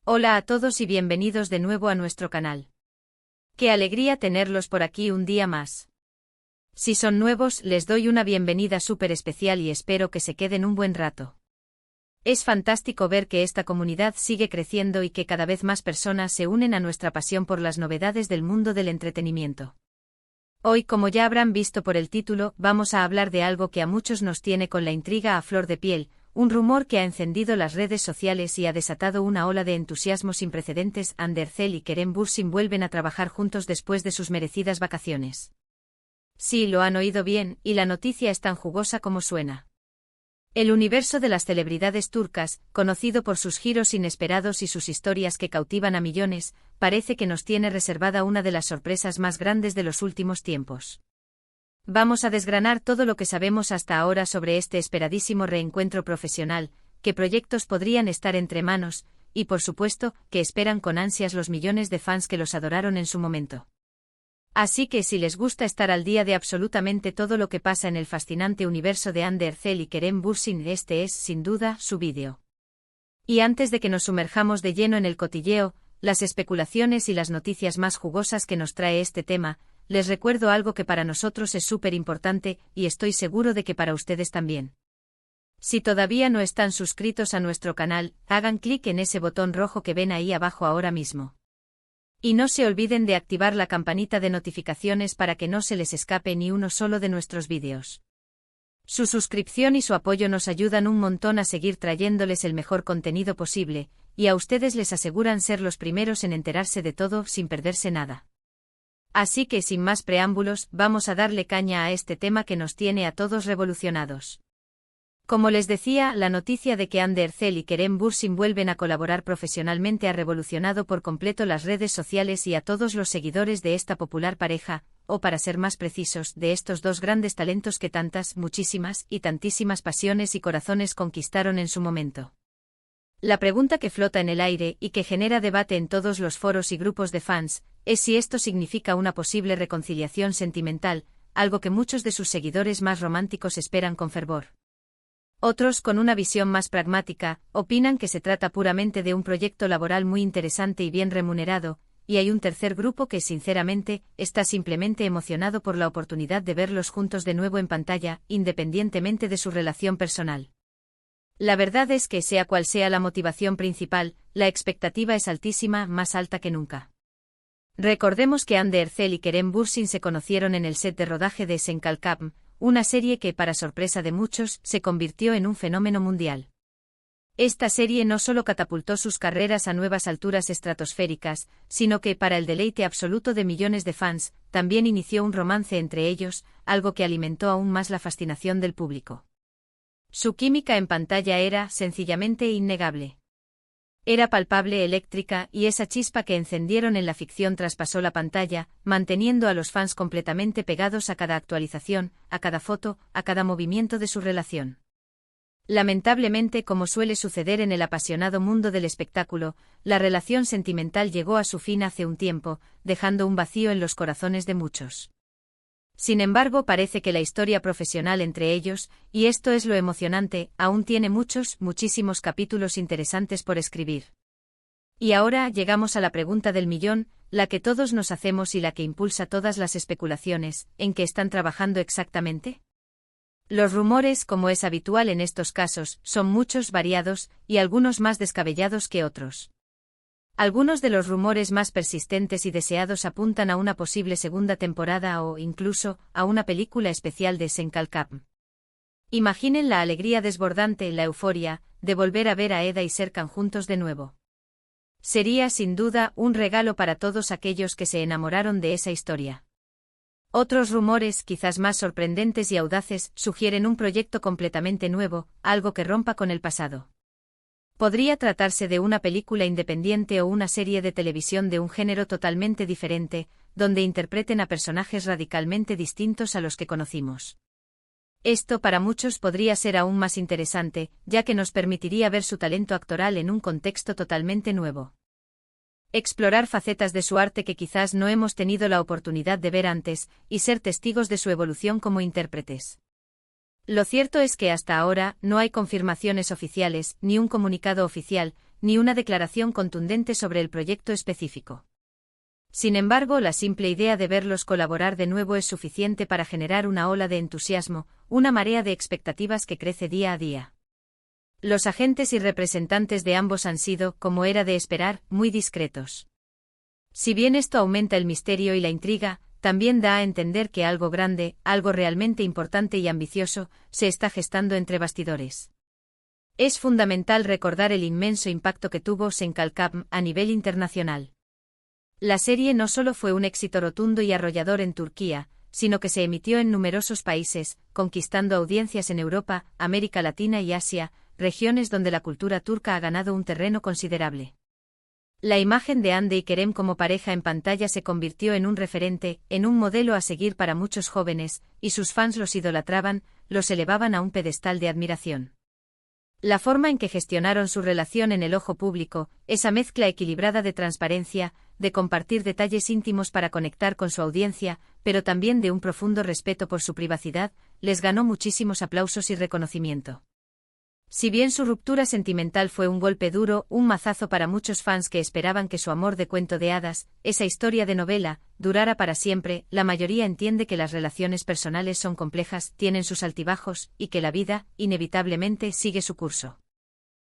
Hola a todos y bienvenidos de nuevo a nuestro canal. Qué alegría tenerlos por aquí un día más. Si son nuevos, les doy una bienvenida súper especial y espero que se queden un buen rato. Es fantástico ver que esta comunidad sigue creciendo y que cada vez más personas se unen a nuestra pasión por las novedades del mundo del entretenimiento. Hoy, como ya habrán visto por el título, vamos a hablar de algo que a muchos nos tiene con la intriga a flor de piel, un rumor que ha encendido las redes sociales y ha desatado una ola de entusiasmo sin precedentes. Andercel y Kerem Bürsin vuelven a trabajar juntos después de sus merecidas vacaciones. Sí, lo han oído bien, y la noticia es tan jugosa como suena. El universo de las celebridades turcas, conocido por sus giros inesperados y sus historias que cautivan a millones, parece que nos tiene reservada una de las sorpresas más grandes de los últimos tiempos. Vamos a desgranar todo lo que sabemos hasta ahora sobre este esperadísimo reencuentro profesional, qué proyectos podrían estar entre manos, y por supuesto, que esperan con ansias los millones de fans que los adoraron en su momento. Así que si les gusta estar al día de absolutamente todo lo que pasa en el fascinante universo de Andercel y Kerem Bürsin, este es, sin duda, su vídeo. Y antes de que nos sumerjamos de lleno en el cotilleo, las especulaciones y las noticias más jugosas que nos trae este tema, les recuerdo algo que para nosotros es súper importante, y estoy seguro de que para ustedes también. Si todavía no están suscritos a nuestro canal, hagan clic en ese botón rojo que ven ahí abajo ahora mismo. Y no se olviden de activar la campanita de notificaciones para que no se les escape ni uno solo de nuestros vídeos. Su suscripción y su apoyo nos ayudan un montón a seguir trayéndoles el mejor contenido posible, y a ustedes les aseguran ser los primeros en enterarse de todo sin perderse nada. Así que sin más preámbulos, vamos a darle caña a este tema que nos tiene a todos revolucionados. Como les decía, la noticia de que Andercel y Kerem Bürsin vuelven a colaborar profesionalmente ha revolucionado por completo las redes sociales y a todos los seguidores de esta popular pareja, o para ser más precisos, de estos dos grandes talentos que tantas, muchísimas y tantísimas pasiones y corazones conquistaron en su momento. La pregunta que flota en el aire y que genera debate en todos los foros y grupos de fans, es si esto significa una posible reconciliación sentimental, algo que muchos de sus seguidores más románticos esperan con fervor. Otros, con una visión más pragmática, opinan que se trata puramente de un proyecto laboral muy interesante y bien remunerado, y hay un tercer grupo que, sinceramente, está simplemente emocionado por la oportunidad de verlos juntos de nuevo en pantalla, independientemente de su relación personal. La verdad es que, sea cual sea la motivación principal, la expectativa es altísima, más alta que nunca. Recordemos que Andercel y Kerem Bürsin se conocieron en el set de rodaje de Senkalkam, una serie que, para sorpresa de muchos, se convirtió en un fenómeno mundial. Esta serie no solo catapultó sus carreras a nuevas alturas estratosféricas, sino que, para el deleite absoluto de millones de fans, también inició un romance entre ellos, algo que alimentó aún más la fascinación del público. Su química en pantalla era, sencillamente, innegable. Era palpable, eléctrica, y esa chispa que encendieron en la ficción traspasó la pantalla, manteniendo a los fans completamente pegados a cada actualización, a cada foto, a cada movimiento de su relación. Lamentablemente, como suele suceder en el apasionado mundo del espectáculo, la relación sentimental llegó a su fin hace un tiempo, dejando un vacío en los corazones de muchos. Sin embargo, parece que la historia profesional entre ellos, y esto es lo emocionante, aún tiene muchísimos capítulos interesantes por escribir. Y ahora llegamos a la pregunta del millón, la que todos nos hacemos y la que impulsa todas las especulaciones, ¿en qué están trabajando exactamente? Los rumores, como es habitual en estos casos, son muchos, variados, y algunos más descabellados que otros. Algunos de los rumores más persistentes y deseados apuntan a una posible segunda temporada o, incluso, a una película especial de Senkalkam. Imaginen la alegría desbordante, la euforia, de volver a ver a Eda y Serkan juntos de nuevo. Sería, sin duda, un regalo para todos aquellos que se enamoraron de esa historia. Otros rumores, quizás más sorprendentes y audaces, sugieren un proyecto completamente nuevo, algo que rompa con el pasado. Podría tratarse de una película independiente o una serie de televisión de un género totalmente diferente, donde interpreten a personajes radicalmente distintos a los que conocimos. Esto para muchos podría ser aún más interesante, ya que nos permitiría ver su talento actoral en un contexto totalmente nuevo. Explorar facetas de su arte que quizás no hemos tenido la oportunidad de ver antes, y ser testigos de su evolución como intérpretes. Lo cierto es que hasta ahora no hay confirmaciones oficiales, ni un comunicado oficial, ni una declaración contundente sobre el proyecto específico. Sin embargo, la simple idea de verlos colaborar de nuevo es suficiente para generar una ola de entusiasmo, una marea de expectativas que crece día a día. Los agentes y representantes de ambos han sido, como era de esperar, muy discretos. Si bien esto aumenta el misterio y la intriga, también da a entender que algo grande, algo realmente importante y ambicioso, se está gestando entre bastidores. Es fundamental recordar el inmenso impacto que tuvo Senkalkam a nivel internacional. La serie no solo fue un éxito rotundo y arrollador en Turquía, sino que se emitió en numerosos países, conquistando audiencias en Europa, América Latina y Asia, regiones donde la cultura turca ha ganado un terreno considerable. La imagen de Hande y Kerem como pareja en pantalla se convirtió en un referente, en un modelo a seguir para muchos jóvenes, y sus fans los idolatraban, los elevaban a un pedestal de admiración. La forma en que gestionaron su relación en el ojo público, esa mezcla equilibrada de transparencia, de compartir detalles íntimos para conectar con su audiencia, pero también de un profundo respeto por su privacidad, les ganó muchísimos aplausos y reconocimiento. Si bien su ruptura sentimental fue un golpe duro, un mazazo para muchos fans que esperaban que su amor de cuento de hadas, esa historia de novela, durara para siempre, la mayoría entiende que las relaciones personales son complejas, tienen sus altibajos, y que la vida, inevitablemente, sigue su curso.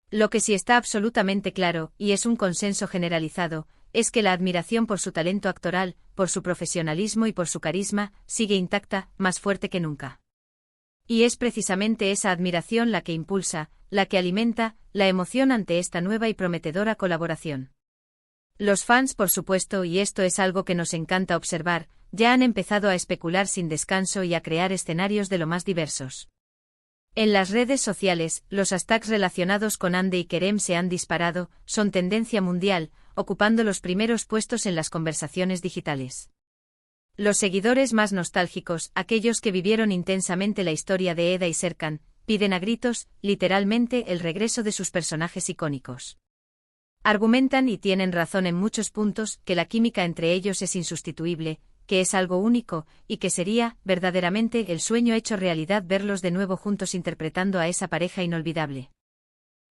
Lo que sí está absolutamente claro, y es un consenso generalizado, es que la admiración por su talento actoral, por su profesionalismo y por su carisma, sigue intacta, más fuerte que nunca. Y es precisamente esa admiración la que impulsa, la que alimenta, la emoción ante esta nueva y prometedora colaboración. Los fans, por supuesto, y esto es algo que nos encanta observar, ya han empezado a especular sin descanso y a crear escenarios de lo más diversos. En las redes sociales, los hashtags relacionados con Hande y Kerem se han disparado, son tendencia mundial, ocupando los primeros puestos en las conversaciones digitales. Los seguidores más nostálgicos, aquellos que vivieron intensamente la historia de Eda y Serkan, piden a gritos, literalmente, el regreso de sus personajes icónicos. Argumentan, y tienen razón en muchos puntos, que la química entre ellos es insustituible, que es algo único, y que sería, verdaderamente, el sueño hecho realidad verlos de nuevo juntos interpretando a esa pareja inolvidable.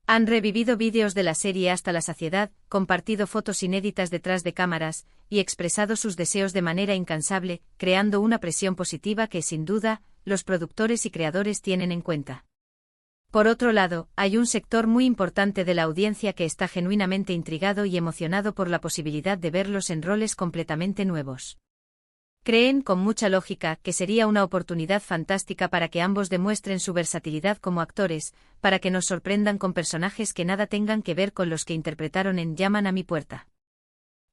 Han revivido vídeos de la serie hasta la saciedad, compartido fotos inéditas detrás de cámaras, y expresado sus deseos de manera incansable, creando una presión positiva que, sin duda, los productores y creadores tienen en cuenta. Por otro lado, hay un sector muy importante de la audiencia que está genuinamente intrigado y emocionado por la posibilidad de verlos en roles completamente nuevos. Creen, con mucha lógica, que sería una oportunidad fantástica para que ambos demuestren su versatilidad como actores, para que nos sorprendan con personajes que nada tengan que ver con los que interpretaron en Llaman a mi puerta.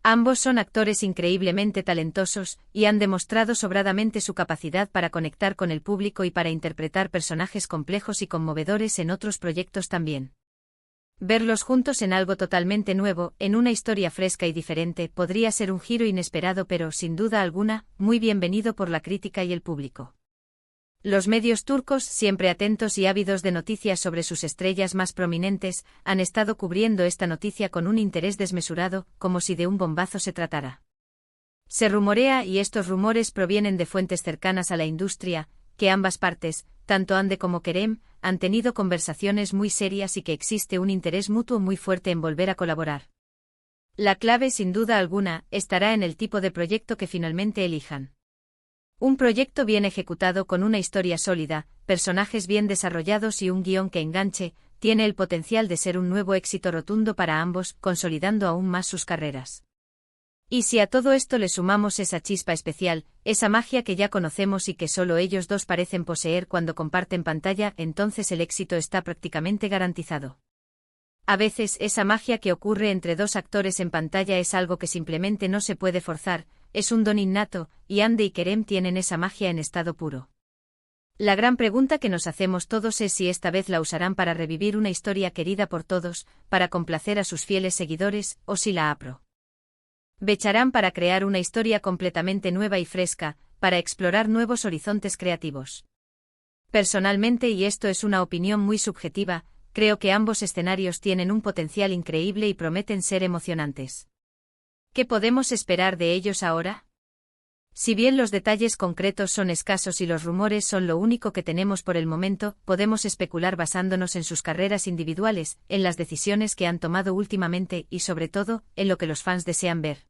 Ambos son actores increíblemente talentosos, y han demostrado sobradamente su capacidad para conectar con el público y para interpretar personajes complejos y conmovedores en otros proyectos también. Verlos juntos en algo totalmente nuevo, en una historia fresca y diferente, podría ser un giro inesperado pero, sin duda alguna, muy bienvenido por la crítica y el público. Los medios turcos, siempre atentos y ávidos de noticias sobre sus estrellas más prominentes, han estado cubriendo esta noticia con un interés desmesurado, como si de un bombazo se tratara. Se rumorea, y estos rumores provienen de fuentes cercanas a la industria, que ambas partes, tanto Hande como Kerem, han tenido conversaciones muy serias y que existe un interés mutuo muy fuerte en volver a colaborar. La clave, sin duda alguna, estará en el tipo de proyecto que finalmente elijan. Un proyecto bien ejecutado con una historia sólida, personajes bien desarrollados y un guión que enganche, tiene el potencial de ser un nuevo éxito rotundo para ambos, consolidando aún más sus carreras. Y si a todo esto le sumamos esa chispa especial, esa magia que ya conocemos y que solo ellos dos parecen poseer cuando comparten pantalla, entonces el éxito está prácticamente garantizado. A veces esa magia que ocurre entre dos actores en pantalla es algo que simplemente no se puede forzar, es un don innato, y Hande y Kerem tienen esa magia en estado puro. La gran pregunta que nos hacemos todos es si esta vez la usarán para revivir una historia querida por todos, para complacer a sus fieles seguidores, o si la aprovecharán para crear una historia completamente nueva y fresca, para explorar nuevos horizontes creativos. Personalmente, y esto es una opinión muy subjetiva, creo que ambos escenarios tienen un potencial increíble y prometen ser emocionantes. ¿Qué podemos esperar de ellos ahora? Si bien los detalles concretos son escasos y los rumores son lo único que tenemos por el momento, podemos especular basándonos en sus carreras individuales, en las decisiones que han tomado últimamente y sobre todo, en lo que los fans desean ver.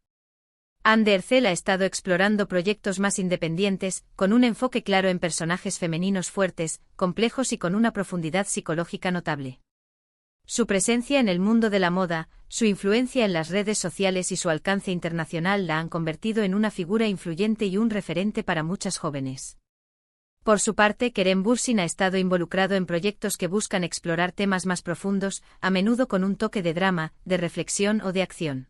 Anne Ercel ha estado explorando proyectos más independientes, con un enfoque claro en personajes femeninos fuertes, complejos y con una profundidad psicológica notable. Su presencia en el mundo de la moda, su influencia en las redes sociales y su alcance internacional la han convertido en una figura influyente y un referente para muchas jóvenes. Por su parte, Kerem Bürsin ha estado involucrado en proyectos que buscan explorar temas más profundos, a menudo con un toque de drama, de reflexión o de acción.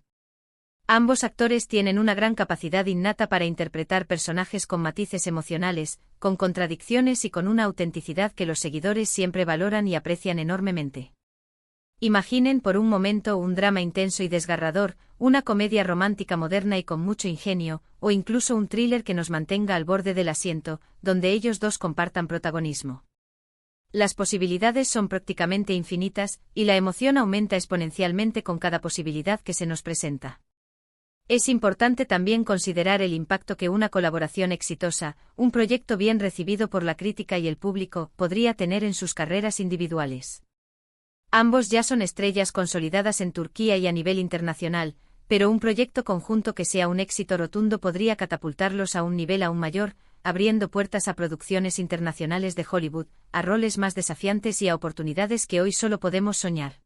Ambos actores tienen una gran capacidad innata para interpretar personajes con matices emocionales, con contradicciones y con una autenticidad que los seguidores siempre valoran y aprecian enormemente. Imaginen por un momento un drama intenso y desgarrador, una comedia romántica moderna y con mucho ingenio, o incluso un thriller que nos mantenga al borde del asiento, donde ellos dos compartan protagonismo. Las posibilidades son prácticamente infinitas, y la emoción aumenta exponencialmente con cada posibilidad que se nos presenta. Es importante también considerar el impacto que una colaboración exitosa, un proyecto bien recibido por la crítica y el público, podría tener en sus carreras individuales. Ambos ya son estrellas consolidadas en Turquía y a nivel internacional, pero un proyecto conjunto que sea un éxito rotundo podría catapultarlos a un nivel aún mayor, abriendo puertas a producciones internacionales de Hollywood, a roles más desafiantes y a oportunidades que hoy solo podemos soñar.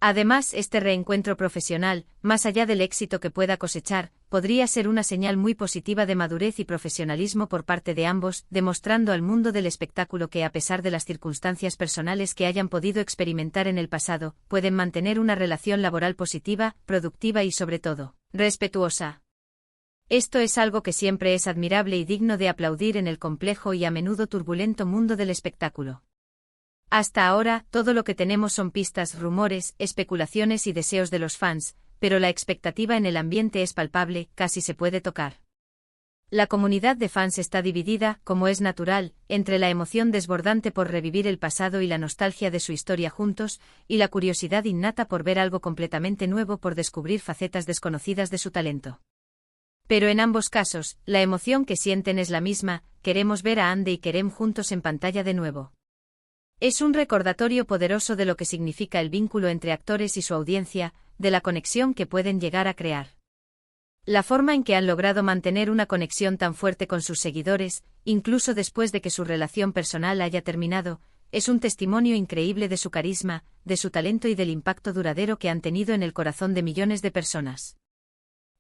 Además, este reencuentro profesional, más allá del éxito que pueda cosechar, podría ser una señal muy positiva de madurez y profesionalismo por parte de ambos, demostrando al mundo del espectáculo que a pesar de las circunstancias personales que hayan podido experimentar en el pasado, pueden mantener una relación laboral positiva, productiva y sobre todo, respetuosa. Esto es algo que siempre es admirable y digno de aplaudir en el complejo y a menudo turbulento mundo del espectáculo. Hasta ahora, todo lo que tenemos son pistas, rumores, especulaciones y deseos de los fans, pero la expectativa en el ambiente es palpable, casi se puede tocar. La comunidad de fans está dividida, como es natural, entre la emoción desbordante por revivir el pasado y la nostalgia de su historia juntos, y la curiosidad innata por ver algo completamente nuevo, por descubrir facetas desconocidas de su talento. Pero en ambos casos, la emoción que sienten es la misma: queremos ver a Hande y Kerem juntos en pantalla de nuevo. Es un recordatorio poderoso de lo que significa el vínculo entre actores y su audiencia, de la conexión que pueden llegar a crear. La forma en que han logrado mantener una conexión tan fuerte con sus seguidores, incluso después de que su relación personal haya terminado, es un testimonio increíble de su carisma, de su talento y del impacto duradero que han tenido en el corazón de millones de personas.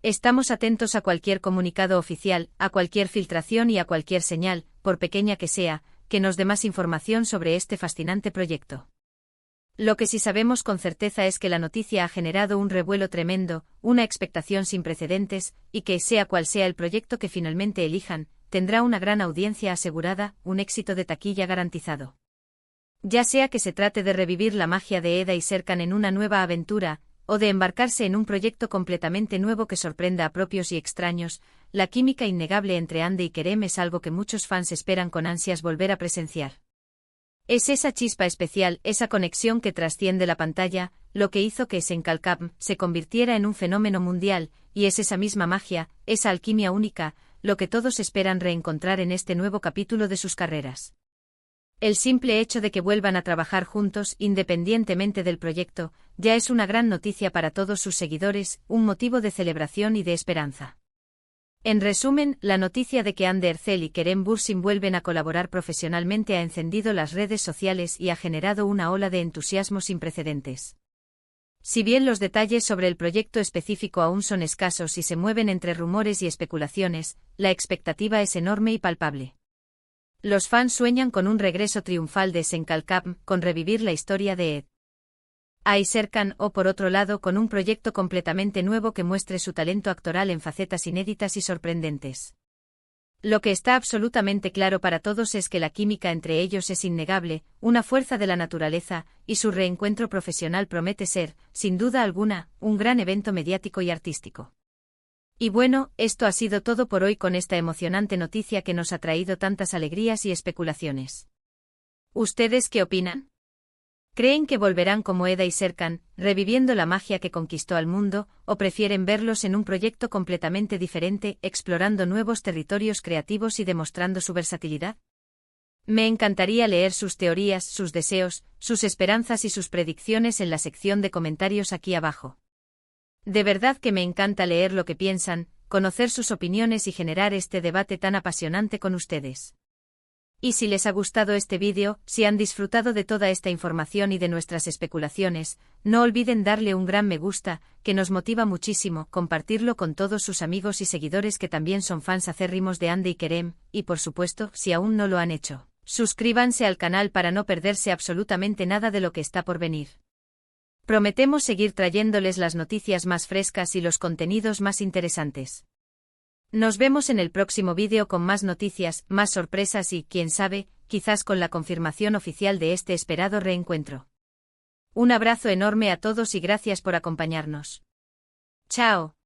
Estamos atentos a cualquier comunicado oficial, a cualquier filtración y a cualquier señal, por pequeña que sea, que nos dé más información sobre este fascinante proyecto. Lo que sí sabemos con certeza es que la noticia ha generado un revuelo tremendo, una expectación sin precedentes, y que, sea cual sea el proyecto que finalmente elijan, tendrá una gran audiencia asegurada, un éxito de taquilla garantizado. Ya sea que se trate de revivir la magia de Eda y Serkan en una nueva aventura, o de embarcarse en un proyecto completamente nuevo que sorprenda a propios y extraños, la química innegable entre Hande y Kerem es algo que muchos fans esperan con ansias volver a presenciar. Es esa chispa especial, esa conexión que trasciende la pantalla, lo que hizo que Senkalkam se convirtiera en un fenómeno mundial, y es esa misma magia, esa alquimia única, lo que todos esperan reencontrar en este nuevo capítulo de sus carreras. El simple hecho de que vuelvan a trabajar juntos, independientemente del proyecto, ya es una gran noticia para todos sus seguidores, un motivo de celebración y de esperanza. En resumen, la noticia de que Hande Ercel y Kerem Bürsin vuelven a colaborar profesionalmente ha encendido las redes sociales y ha generado una ola de entusiasmo sin precedentes. Si bien los detalles sobre el proyecto específico aún son escasos y se mueven entre rumores y especulaciones, la expectativa es enorme y palpable. Los fans sueñan con un regreso triunfal de Senkalkam, con revivir la historia de Ed y Serkan, o por otro lado con un proyecto completamente nuevo que muestre su talento actoral en facetas inéditas y sorprendentes. Lo que está absolutamente claro para todos es que la química entre ellos es innegable, una fuerza de la naturaleza, y su reencuentro profesional promete ser, sin duda alguna, un gran evento mediático y artístico. Y bueno, esto ha sido todo por hoy con esta emocionante noticia que nos ha traído tantas alegrías y especulaciones. ¿Ustedes qué opinan? ¿Creen que volverán como Eda y Serkan, reviviendo la magia que conquistó al mundo, o prefieren verlos en un proyecto completamente diferente, explorando nuevos territorios creativos y demostrando su versatilidad? Me encantaría leer sus teorías, sus deseos, sus esperanzas y sus predicciones en la sección de comentarios aquí abajo. De verdad que me encanta leer lo que piensan, conocer sus opiniones y generar este debate tan apasionante con ustedes. Y si les ha gustado este vídeo, si han disfrutado de toda esta información y de nuestras especulaciones, no olviden darle un gran me gusta, que nos motiva muchísimo, compartirlo con todos sus amigos y seguidores que también son fans acérrimos de Hande y Kerem, y por supuesto, si aún no lo han hecho, suscríbanse al canal para no perderse absolutamente nada de lo que está por venir. Prometemos seguir trayéndoles las noticias más frescas y los contenidos más interesantes. Nos vemos en el próximo vídeo con más noticias, más sorpresas y, quién sabe, quizás con la confirmación oficial de este esperado reencuentro. Un abrazo enorme a todos y gracias por acompañarnos. Chao.